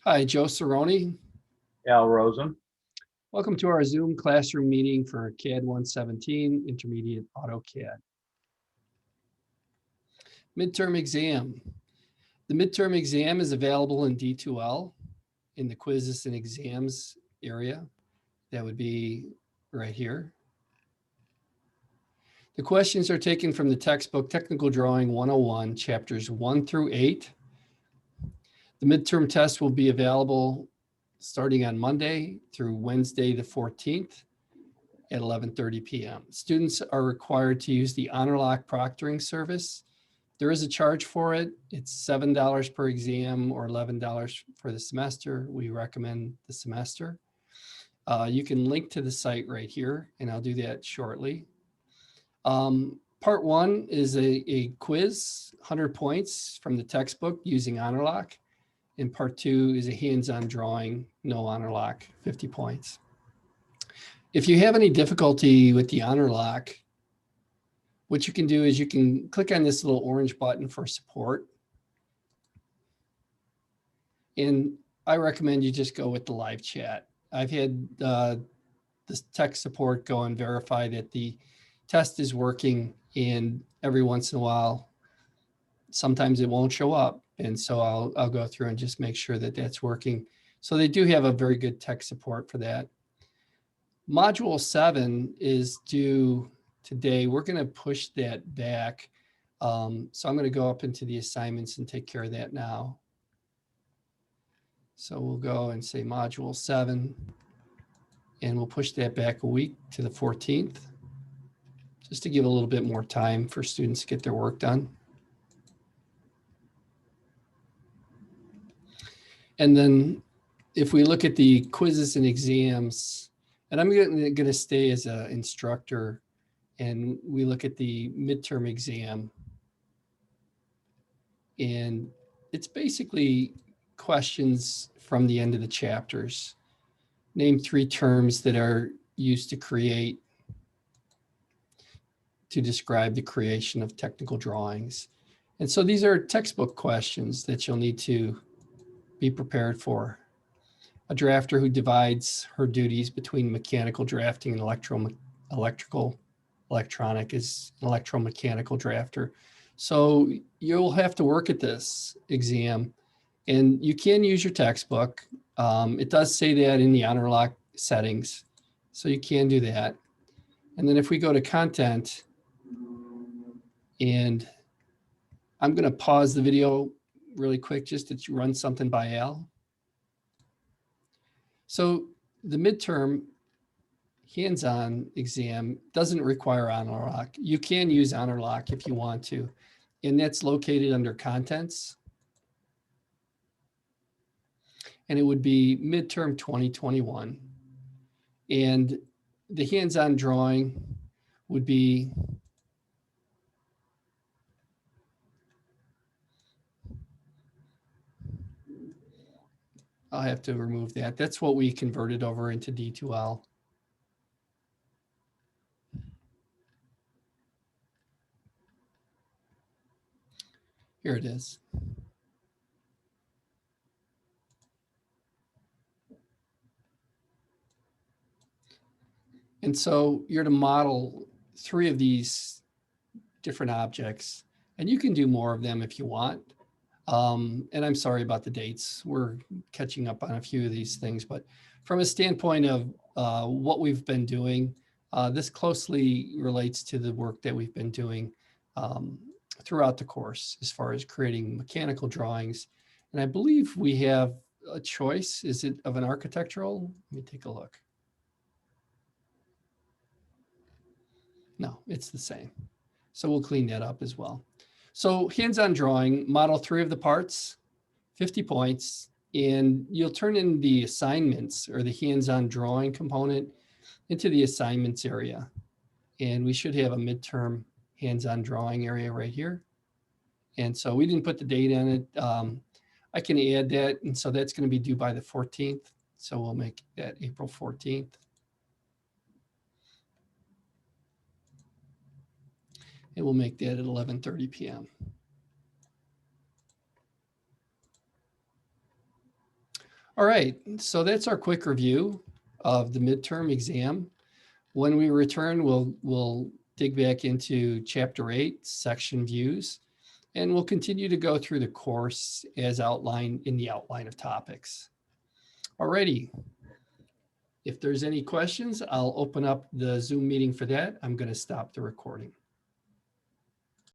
Hi, Joe Cerrone. Al Rosen. Welcome to our Zoom classroom meeting for CAD 117 Intermediate AutoCAD. Midterm exam. The midterm exam is available in D2L in the quizzes and exams area. That would be right here. The questions are taken from the textbook Technical Drawing 101, chapters 1 through 8. The midterm test will be available starting on Monday through Wednesday the 14th at 11:30 p.m. Students are required to use the HonorLock proctoring service. There is a charge for it. It's $7 per exam or $11 for the semester. We recommend the semester. You can link to the site right here, and I'll do that shortly. Part one is a quiz, 100 points from the textbook using HonorLock. And part two is a hands-on drawing, no HonorLock, 50 points. If you have any difficulty with the HonorLock, what you can do is you can click on this little orange button for support. And I recommend you just go with the live chat. I've had this tech support go and verify that the test is working, and every once in a while, sometimes it won't show up. And so I'll go through and just make sure that that's working. So they do have a very good tech support for that. Module 7 is due today. We're going to push that back. So I'm going to go up into the assignments and take care of that now. So we'll go and say module 7, and we'll push that back a week to the 14th, just to give a little bit more time for students to get their work done. And then if we look at the quizzes and exams, and I'm going to stay as an instructor, and we look at the midterm exam, and it's basically questions from the end of the chapters. Name 3 terms that are used to describe the creation of technical drawings. And so these are textbook questions that you'll need to be prepared for. A drafter who divides her duties between mechanical drafting and electronic is an electromechanical drafter. So you'll have to work at this exam, and you can use your textbook. It does say that in the HonorLock settings, so you can do that. And then if we go to content, and I'm going to pause the video really quick just to run something by Al. So the midterm hands-on exam doesn't require HonorLock. You can use HonorLock if you want to, and that's located under contents. And it would be midterm 2021. And the hands-on drawing would be I'll have to remove that. That's what we converted over into D2L. Here it is. And so you're to model 3 of these different objects, and you can do more of them if you want. And I'm sorry about the dates. We're catching up on a few of these things, but from a standpoint of what we've been doing, this closely relates to the work that we've been doing throughout the course as far as creating mechanical drawings. And I believe we have a choice. Is it of an architectural? Let me take a look. No, it's the same. So we'll clean that up as well. So hands-on drawing, model 3 of the parts, 50 points, and you'll turn in the assignments or the hands-on drawing component into the assignments area. And we should have a midterm hands-on drawing area right here. And so we didn't put the date on it. I can add that. And so that's going to be due by the 14th. So we'll make that April 14th. And we'll make that at 11:30 p.m. All right, so that's our quick review of the midterm exam. When we return, we'll dig back into Chapter 8, Section Views, and we'll continue to go through the course as outlined in the outline of topics. Alrighty. If there's any questions, I'll open up the Zoom meeting for that. I'm going to stop the recording.